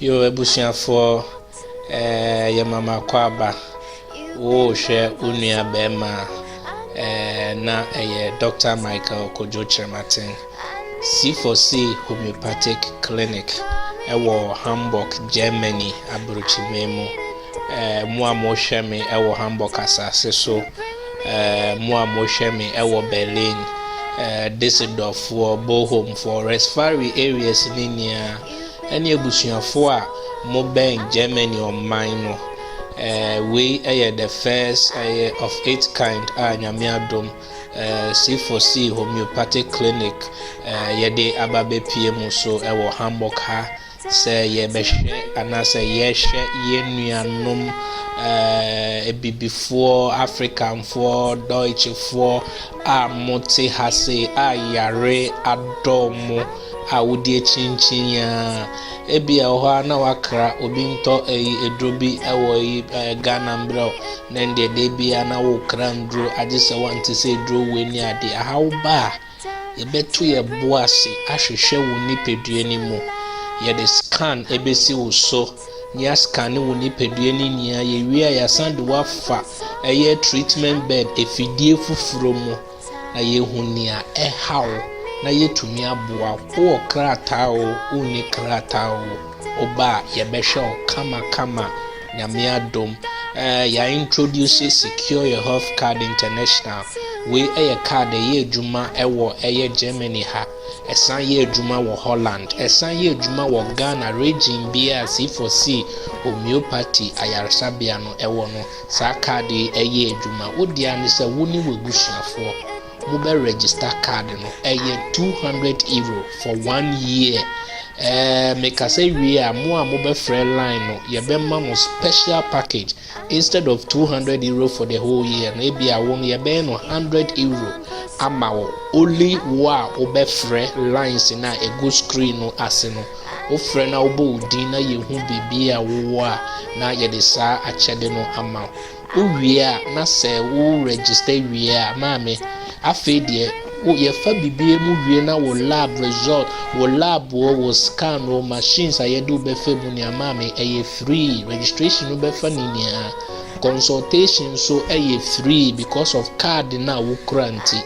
Yo ebusuafo ye mama kwaba wo hwe onua bema na Dr. Michael Kojo Chematin C4C Homeopathic Clinic ewo Hamburg, Germany abrochimemu mo amohwe me ewo Hamburg asase so mo amohwe me ewo Berlin Düsseldorf for Bochum for Westphalia areas ninia any ebusuafo a mo ben Germany or mine we the first of its kind nyame adom C4C Homeopathic Clinic yede ababe pm so ewo Hamburg ha se ye behwe anase ye hwe ye nuanom before African for Deutsch for mote hase yare adomo awudi chinchin ya ebia ho na wakra obi nto edrobi ewo Ghana mbro na ndie de bia na wo kra ndro agese wante se dro weni ade ahaw ba ebetu ye boase ahwehwe wo nipedue ni mu ye de scan ebesi wo so nya scan wo nipedue ni nia ye wi ya sand wafa treatment bed efidie fufuro mu na ye hunia ehaw na yetumi aboa wo krata o uni krata o oba ye behwe kama nyame adom ya introduce Secure Your Health Card International we card ye adwuma ewo Germany ha esan ye adwuma wo Holland esan ye adwuma wo Ghana region bia C4C homeopathy ayarsabia no ewo no sa card ye adwuma odia ne se woni wegusuafo mo be register card no €200 for 1 year make us say we are more mobile friend line no ye be mo special package instead of €200 for the whole year maybe I won ye be no €100 ama only wa obe friend lines na a good screen no aseno o friend na obo din na ye hu bibia wo a na ye de sa achede no ama o wie a na say wo register wie a maame afedie wo ye fa bibie mu wie na wo lab result wo lab wo scan wo machines ayedu be fa mu ni amame free registration no be fa ni nia consultation so free because of card na wo kranti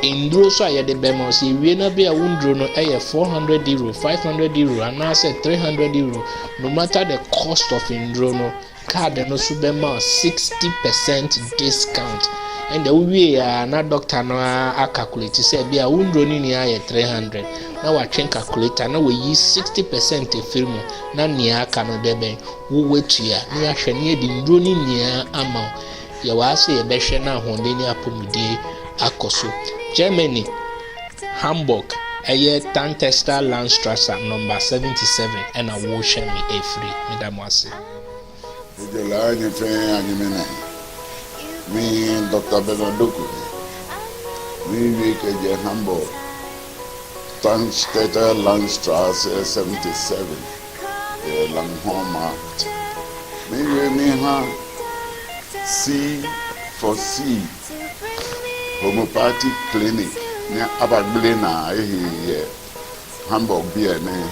indro so ayede be mo se wie na be a wundro no €400 €500 and now say €300 no matter the cost of indro no card no so be ma 60% discount and the way na doctor no a calculate say bia wundro ni aye 300 na wa twen calculator na we yi 60% film na nia aka no de ben wo wetua ni ahwe ni edi ndro ni nia ama ye wa se ye behwe na honde ni apomudi akoso Germany Hamburg Tantester Landstrasse number 77 and a wo hwe me free madam wase de la ni fe anyimena me Dr. Benadoku we ke Hamburg Tantester Landstrasse 77 Langholmarkt me ha C4C Homeopathic Clinic ne abagbele na Hamburg bia ne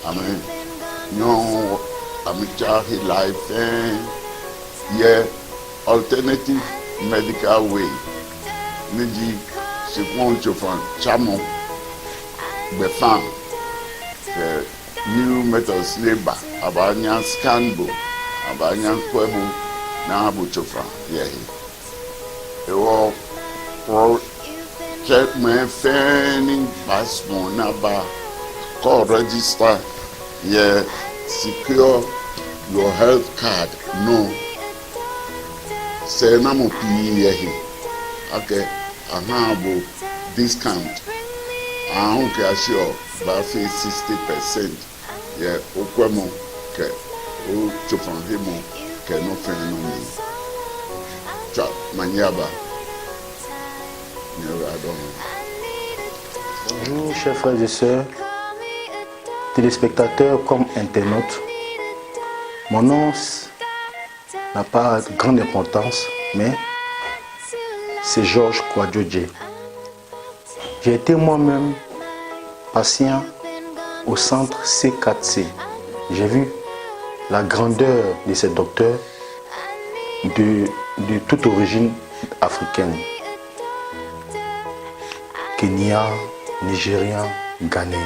amen no amicha life alternative medical way niji sipon chofan chamo befan new methods labor abanya scanbo abanya kwemu na abu chofan ewo pro check my fanning passport number call register Secure Your Health Card no say na mo pi okay ahabo discount ahunke assure ba fe 60% okwemo ke o chofan hemo ke no fen no ni cha maniaba. Bonjour chers frères et sœurs, téléspectateurs comme internautes. Mon nom n'a pas de grande importance, mais c'est Georges Kwadjodje. J'ai été moi-même patient au centre C4C j'ai vu la grandeur de ces docteurs de toute origine africaine. Kenya, Nigérien, Ghanéen.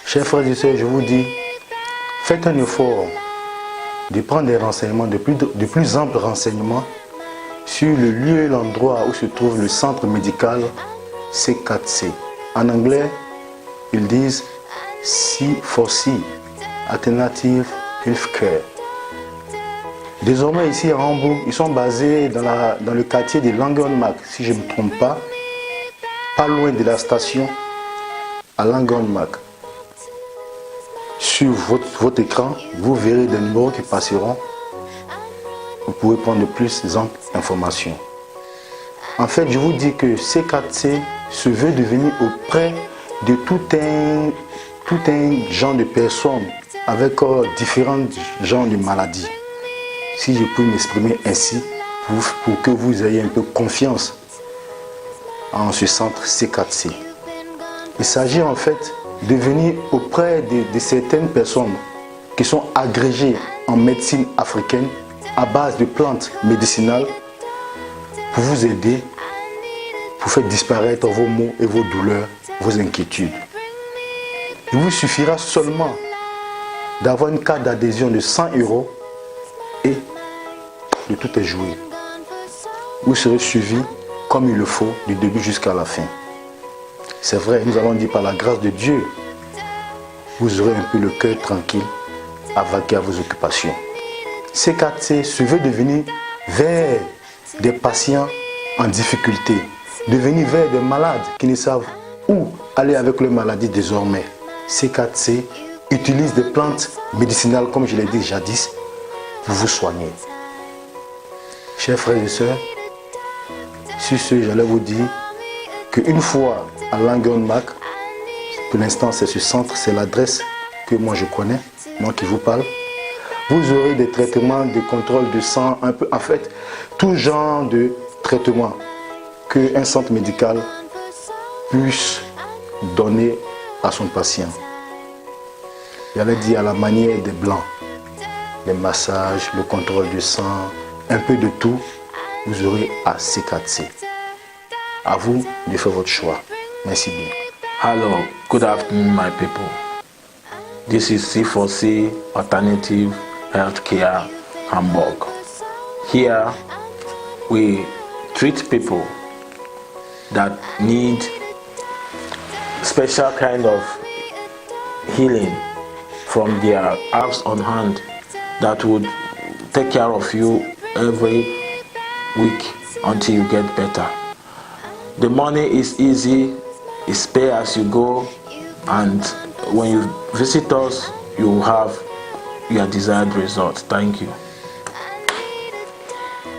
Chers frères et sœurs, je vous dis, faites un effort de prendre des renseignements, de plus amples renseignements sur le lieu et l'endroit où se trouve le centre médical C4C. En anglais, ils disent C4C, Alternative Healthcare. Désormais, ici à Hambourg, ils sont basés dans le quartier de Langenmark, si je ne me trompe pas loin de la station à Langenmark. Sur votre écran, vous verrez des numéros qui passeront. Vous pouvez prendre de plus d'informations. En fait, je vous dis que C4C se veut devenir auprès de tout un genre de personnes avec différents genres de maladies. Si je peux m'exprimer ainsi, pour que vous ayez un peu confiance en ce centre C4C. Il s'agit en fait de venir auprès de certaines personnes qui sont agrégées en médecine africaine à base de plantes médicinales pour vous aider, pour faire disparaître vos maux et vos douleurs, vos inquiétudes. Il vous suffira seulement d'avoir une carte d'adhésion de 100 € et de tout est joué. Vous serez suivi comme il le faut, du début jusqu'à la fin. C'est vrai, nous allons dire par la grâce de Dieu, vous aurez un peu le cœur tranquille à vaquer à vos occupations. C4C se veut devenir vers des patients en difficulté, devenir vers des malades qui ne savent où aller avec leur maladie désormais. C4C utilise des plantes médicinales, comme je l'ai dit jadis, pour vous soigner. Chers frères et sœurs, sur ce, j'allais vous dire qu'une fois à Langenmark, pour l'instant c'est ce centre, c'est l'adresse que moi je connais, moi qui vous parle, vous aurez des traitements de contrôle de sang, un peu, en fait, tout genre de traitement qu'un centre médical puisse donner à son patient. J'allais dire à la manière des blancs, les massages, le contrôle du sang, un peu de tout. Vous aurez à C4C. À vous de faire votre choix. Merci bien. Hello, good afternoon, my people. This is C4C Alternative Healthcare Hamburg. Here we treat people that need special kind of healing from their herbs on hand that would take care of you every week until you get better. The money is easy, it's pay as you go, and when you visit us, you will have your desired result. Thank you.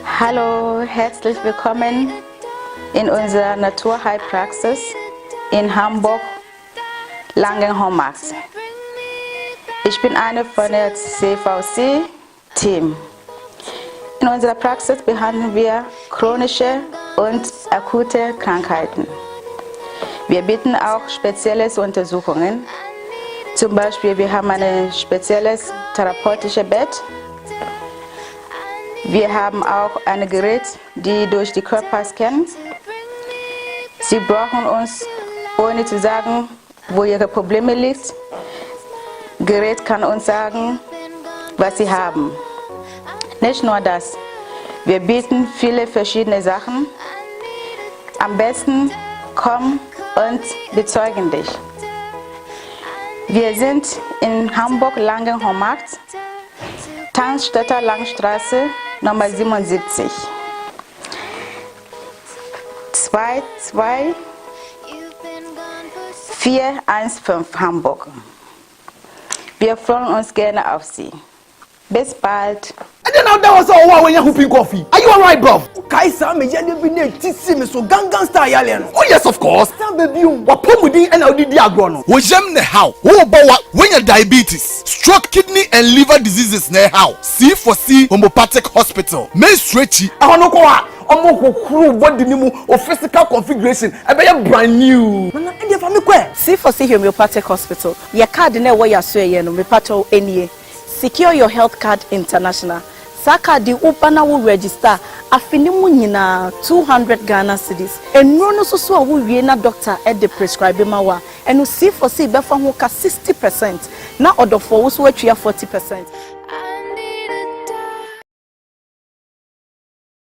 Hallo, herzlich willkommen in unserer Naturheilpraxis in Hamburg, Langenmark. Ich bin eine von der CVC-Team. In unserer Praxis behandeln wir chronische und akute Krankheiten. Wir bieten auch spezielle Untersuchungen. Zum Beispiel, wir haben ein spezielles therapeutisches Bett. Wir haben auch ein Gerät, die durch die Körper scannt. Sie brauchen uns, ohne zu sagen, wo ihre Probleme liegen. Das Gerät kann uns sagen, was sie haben. Nicht nur das, wir bieten viele verschiedene Sachen. Am besten komm und bezeugen dich. Wir sind in Hamburg Langenmark, Tanzstätter Langstraße, Nummer 77. 22415 Hamburg. Wir freuen uns gerne auf Sie. Bis bald. And then now that was all when you're hooping coffee. Are you alright, bro? Kaisa me yellow be ne tisi me so gangan style yale. Oh yes, of course. Sam baby, what pom with and I'll do the agro. Wo jem ne how? Wo bawa when your diabetes, stroke, kidney and liver diseases ne how? C4C Homeopathic Hospital. Me stretchy. I no ko omo kokuru body ni mu o physical configuration e be brand new na e dey for me kwe C4C Homeopathic Hospital your card na wo ya so ye no me pato enie Secure Your Health Card International Saka di upana wo register afini mu nyina 200 Ghana cedis enro no so a wo wie na doctor e de prescribe ma wa enu C4C be fa ho ka 60% na odofo wo so atwa 40%.